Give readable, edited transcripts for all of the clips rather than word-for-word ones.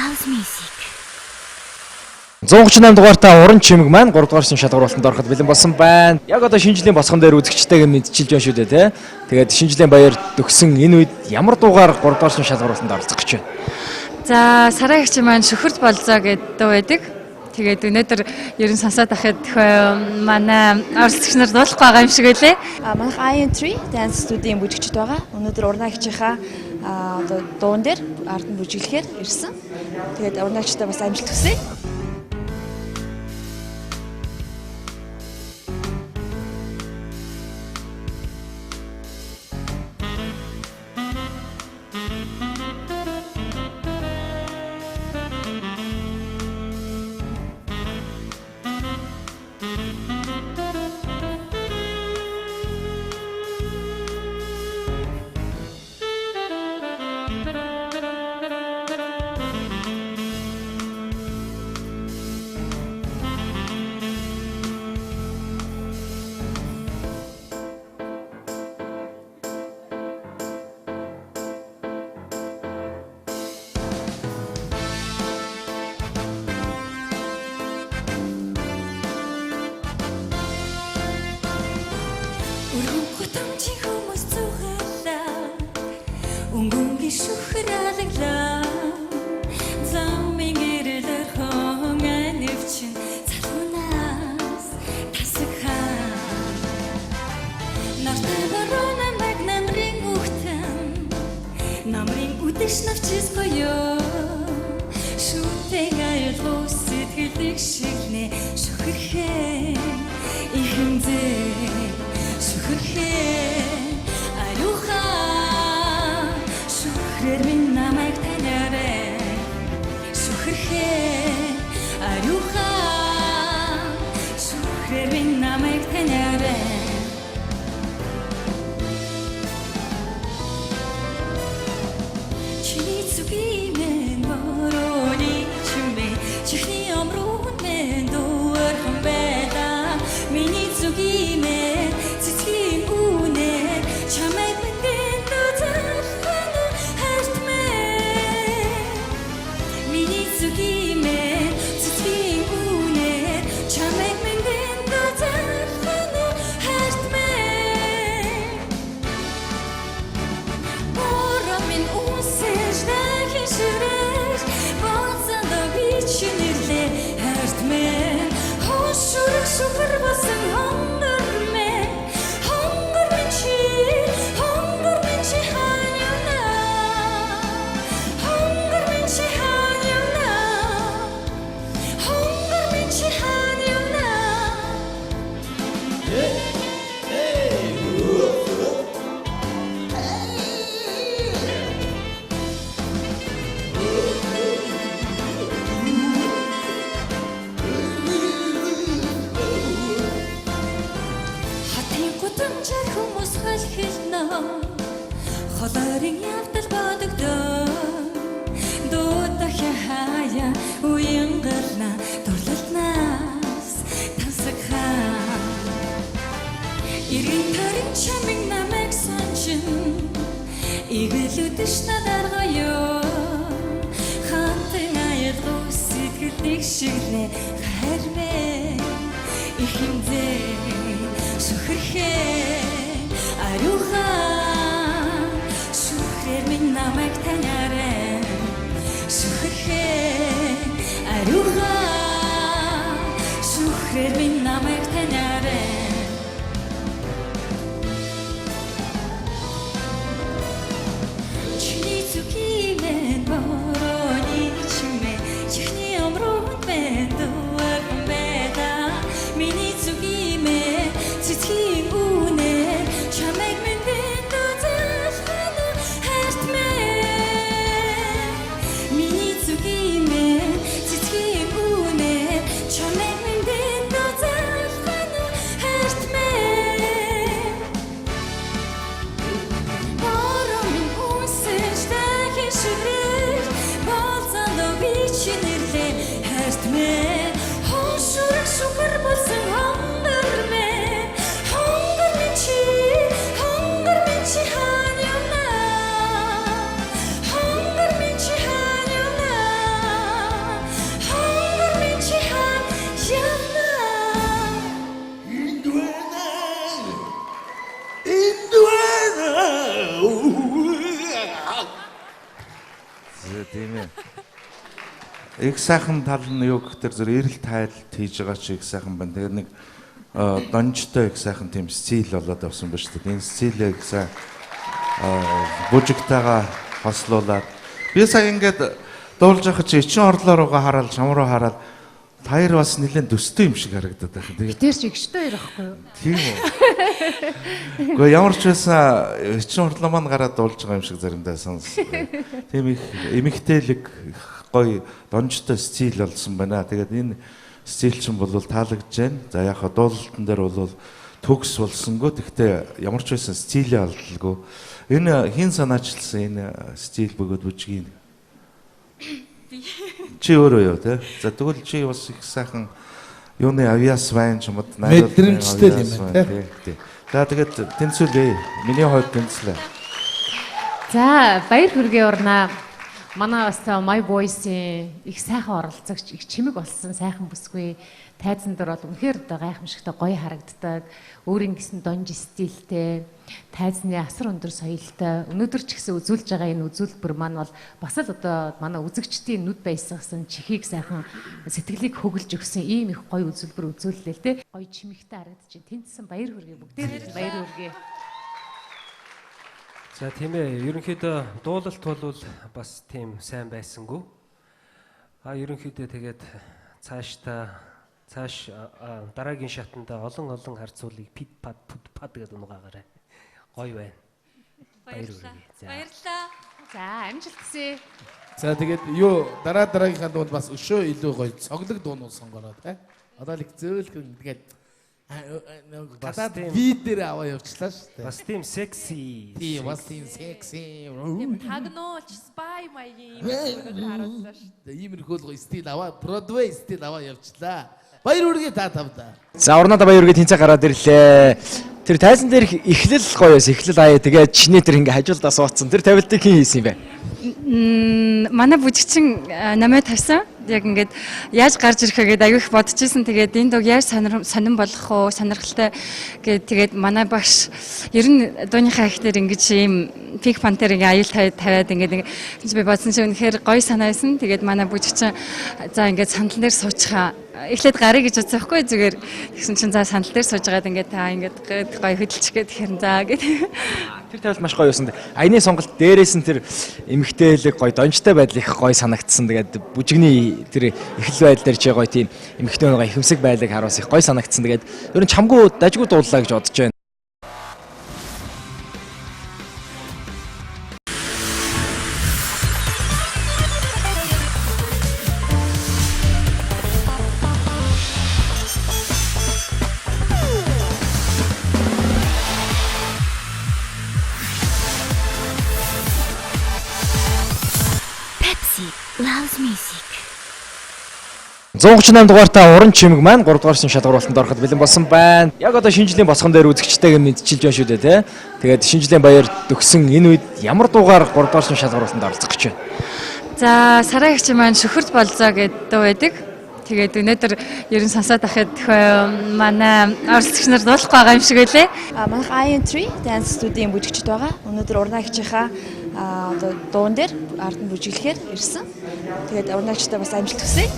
House music. 138 дугаартай уран чимэг маань 3 дугаар шалгуурлалтанд ороход бэлэн болсон байна. Яг одоо шинэ жилийн босгон дээр үзэгчтэйг мэдчилж байна шүү дээ, тий. Тэгээд шинэ жилийн баяр төгсөн энэ үед ямар дугаар 3 дугаар шалгуурлалтанд оролцох гэж байна? За, сараа их чи маань шөхөрт болзоо гэдэг байдаг. Тэгээд өнөөдөр ерөн сонсоод ахад манай оролцогч нар дуулахгүй байгаа юм шиг байлээ. Манайх IN3 Dance Studio-ийн бүжигчд байгаа. Өнөөдөр урнаагчийнхаа одоо дуун дээр ард нь бүжиглэхээр ирсэн. Тэгээд урнаагчтай бас амжилт хүсье. тийм ээ. Их сайхан тал нь юу гэхээр зөв эрэл тайлт хийж байгаа чи их сайхан байна. Тэгээд нэг донжтой их сайхан тийм стил болоод авсан ба шүү дээ. Энэ стилээ их сайн бужигтайгаа хослуулаад би сая ингээд дуулж байгаа чи эчин орлоо руугаа хараад чам руу хараад таяр бас нэлээд төстэй юм шиг харагдаад байна. Тэгээд тэр чи гişтэй байхгүй юу? тийм үү. Гэхдээ ямар ч байсан эчин орлоо маань гараад дуулж байгаа юм шиг заримдаа сонс. Тийм их эмэгтэйлэг гоё донжтой стил болсон байна. Тэгээд энэ стил чинь бол таалагдж байна. За яг хаа дуулалтан дээр бол төгс болсонгүй. Гэхдээ ямар ч байсан стилээ олдолгүй. Энэ хин санаачлсан энэ стил бөгөөд бүжгийн. Чи өөрөө юу те? За тэгвэл чи бас их сайхан юуны авиас вайн ч юм уу мэдрэмжтэй юм байна те. За тэгээд тэнцвэлээ. Миний хувьд тэнцлээ. За баяр хүргээ урнаа. Манай бас My Voice-ийн их сайхан оролцогч, их чимэг болсон сайхан бүсгүй тайзан дээр бол үнэхээр гайхамшигтай гоё харагддаг. Өөрийн гэсэн донж стилтэй, тайзны асар өндөр соёлтой. Өнөөдөр ч гэсэн үзүүлж байгаа энэ үзүүлбэр маань бол бас л одоо манай үзэгчдийн нүд баясгасан чихийг сайхан сэтгэлийг хөглж өгсөн ийм их гоё үзүүлбэр үзүүллээ л те. Гоё чимэгтэй харагдчих. Тэнцсэн баяр хүргээ бүгдээрээ баяр хүргээ. За тийм ээ. Ерөнхийдөө дуулалт бол бас тийм сайн байсангүй. Ерөнхийдөө тэгээд цааш дараагийн шатанда олон харьцуулыг пит пад гэдэг унагаарай. Гоё байна. Баярлалаа. Баярлалаа. За амжилт хүсье. За тэгээд юу дараагийнхаа дунд бас өшөө илүү гоё цоглог дуунууд сонгороо те. Одоо л их зөөлхөн тэгээд гадаад видео аваа явуулчлаа шүү дээ. Бас тийм секси. Тийм бас тийм секси. Хагнооч спай маягийн юм харууллаа шүү дээ. Иймэрхүү л стил аваа, Broadway стил аваа явуулчлаа. Баяр хүргээ та тавда. За урнаада баяр хүргээ тэнцээ гараад ирлээ. Тэр тайзан дээр эхлэл гоёос эхлэл аяа тэгээд чинээ тэр ингээ хажуулдаа суудсан. Тэр тавилтыг хэн хийсэн юм бэ? Манай бүжигчин намайг тавьсан. Яг ингээд яаж гарч ирэхээ гээд аягүй их бодож исэн. Тэгээд энэ дог яаж сонирн болох уу, сонирхолтой гээд тэгээд манай багш ер нь дууныхаа ихнэр ингэж ийм Pink Panther-ийн аюул тавиад ингээд би бодсон чинь үнэхээр гоё санаасан. Тэгээд манай бүжигчин за ингээд сандал дээр суучхаа. Эхлээд гарыг гэж бодсон байхгүй зүгээр. Тэгсэн чинь за сандал дээр суужгаад ингээд та ингээд гоё хөдөлчих гээд тэгэхээр за гэдэг. Тэр тавилт маш гоё юусан. Аяны сонголт дээрээс нь тэр эмэгтэйлэг гоё донжтой байдал их гоё санагдсан. Тэгээд бүжигний тэр эхлэл байдал дээр чи гоё тийм эмэгтэй байгаа ихэмсэг байлыг харуус их гоё санагдсан. Тэгээд ер нь чамгүй дажгүй дууллаа гэж бодож байна. Loves music. 138 дугаартай уран чимэг маань 3 дугаар шалгуурлалтанд ороход бэлэн болсон байна. Яг одоо шинжлэлийн босгон дээр үзэгчтэйгээ мэдчилж байна шүү дээ, тий. Тэгээд шинжлэлийн баяр төгсөн энэ үед ямар дугаар 3 дугаар шалгуурлалтанд оролцох гэж байна? За сарай эгч маань шөхөрт болзоо гэдэг дуу байдаг. Тэгээд өнөөдөр ерөн сонсоод ахад манай оролцогч нар дуулах байгаа юм шиг байлээ. Манайх IM3 Dance Studio-ийн бүжигчд байгаа. Өнөөдөр урнаагчийнхаа одоо дуун дээр ард нь бүжиглэхээр ирсэн. Тэгээд урнаагчтай бас амжилт хүсье.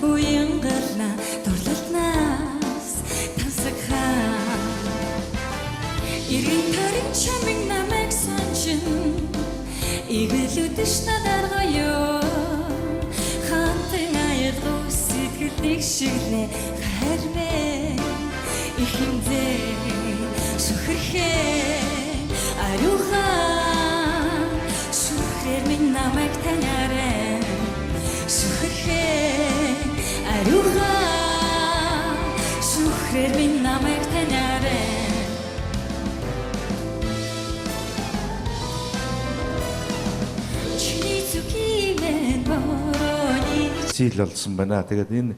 уянгална дурлалнаас тансагхаа иргэн төрийн чамиг намайг сончин игэлүүдэж надаргаяа хантын аялгуу сэтгэлийг шиглэ хармэ ихэмзээ шүхэрхээ ариухан шүхрээр минь намайг танаарай шүхэрхээ ариухан шүхрээр минь намайг танаарай стил болсон байна. Тэгээд энэ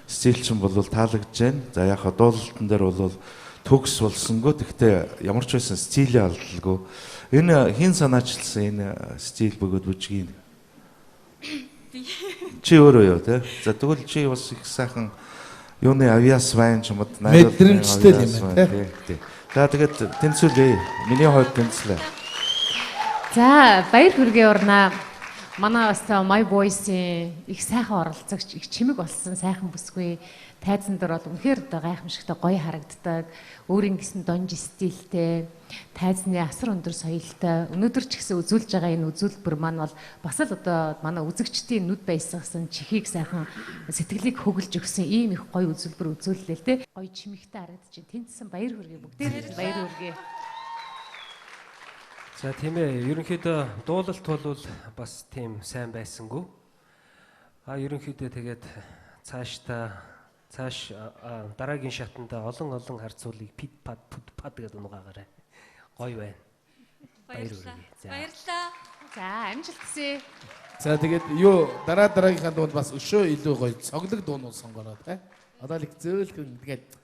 стил чинь бол таалагдж байна. За яг хаа дуулалтан дээр бол төгс болсонгүй. Гэхдээ ямар ч байсан стилээ алдалгүй. Энэ хин санаачилсан энэ стил бөгөөд бүжгийн. Чи өөрөө юу те? За тэгвэл чи бас их сайхан юуны авиас вайн ч юм уу мэдрэмжтэй юм байна те. За тэгээд тэнцүүлээ. Миний хувьд тэнцлээ. За баяр хүргээ урнаа. Манай бас My Voice-ийн их сайхан оролцогч, их чимэг болсон сайхан бүсгүй тайзан дээр бол үнэхээр гайхамшигтай гоё харагддаг. Өөрийн гэсэн донж стилтэй, тайзны асар өндөр соёлтой. Өнөөдөр ч гэсэн үзүүлж байгаа энэ үзүүлбэр маань бол бас л одоо манай үзэгчдийн нүд баясгасан чихийг сайхан сэтгэлийг хөглж өгсөн ийм их гоё үзүүлбэр үзүүллээ л те. Гоё чимэгтэй харагдчих. Тэнцсэн баяр хүргээ бүгдээр баяр хүргээ. За тийм ээ. Ерөнхийдөө дуулалт бол бас тийм сайн байсангүй. Ерөнхийдөө тэгээд цааш дараагийн шатанда олон харьцуулыг пит пад гэдэг нугаагаарай. Гоё байна. Баярлалаа. Баярлалаа. За амжилт хүсье. За тэгээд дараагийнхаа дунд бас өшөө илүү гоё цоглог дуунууд сонгороо те. Одоо л их зөөлхөн тэгээд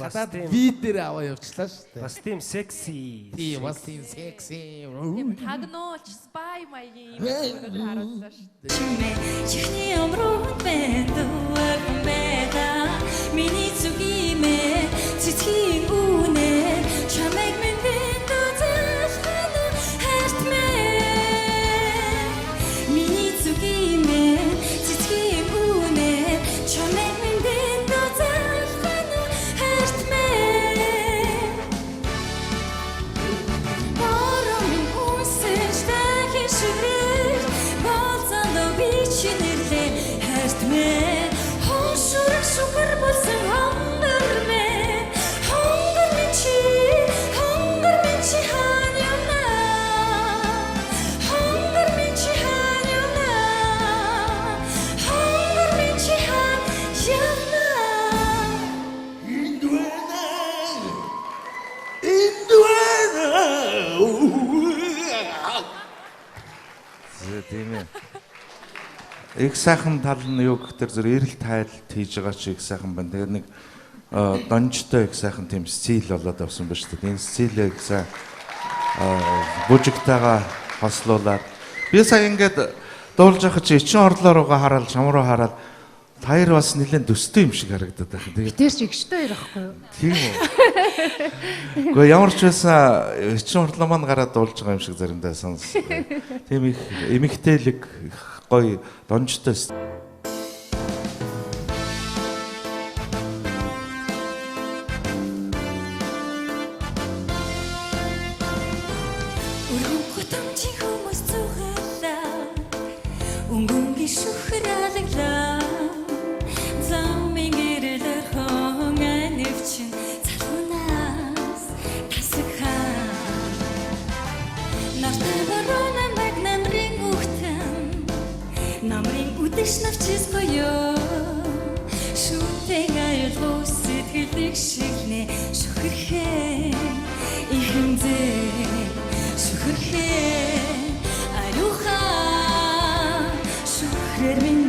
гадаад видео аваа явуулчлаа шүү дээ. Бас тийм секси. Тийм бас тийм секси. Тагнуулч спай маягийн өнөдөр харуулсан шүү дээ. Чимээ чихний өмрөнд бэдүүр бэда миний зүгимээ цэцгийн үнэ чамайг мэндэн дозалхан хартмэ миний зүгимээ цэцгийн үнэ чамайг мэндэн дозалхан хартмэ Барамын үсэж дахин шүрээр болцондоо би чинэрлээ хартмэ хошурах шүгэр болсон хонгор минь чи хаана явна хонгор минь чи хаана явна хонгор минь чи хаана явна Тийм ээ. Их сайхан тал нь юу гэхээр зөв эрэл тайлт хийж байгаа чи их сайхан байна. Тэгээд нэг донжтой их сайхан тийм стил болоод авсан ба шүү дээ. Энэ стилээ их сайн бүжигтайгаа хослуулаад би сая ингээд дуулж байгаа чи эчин орлоо руугаа хараад чам руу хараад таяр бас нэлээд төстэй юм шиг харагдаад байна. Тэгээд Тэр чи игчтэй байхгүй юу? тийм үү. Гэхдээ ямар ч байсан эчин орлоо маань гараад дуулж байгаа юм шиг заримдаа сонс. Тийм их эмэгтэйлэг гоё донжтой Өргөн готомчи хүмүүс зүгэлээ өнгөнгийн шүхралглаа замын гэрэлэр хон анивчин залхунаас тасгахаа нартай борона магнамрын үхтэн намрын үдэш навчис гоё шүтэн аялгуу сэтгэлийг шигнэ шүхэрхээ ихэмзээ шүхэрхээ ариухан шүхрээр минь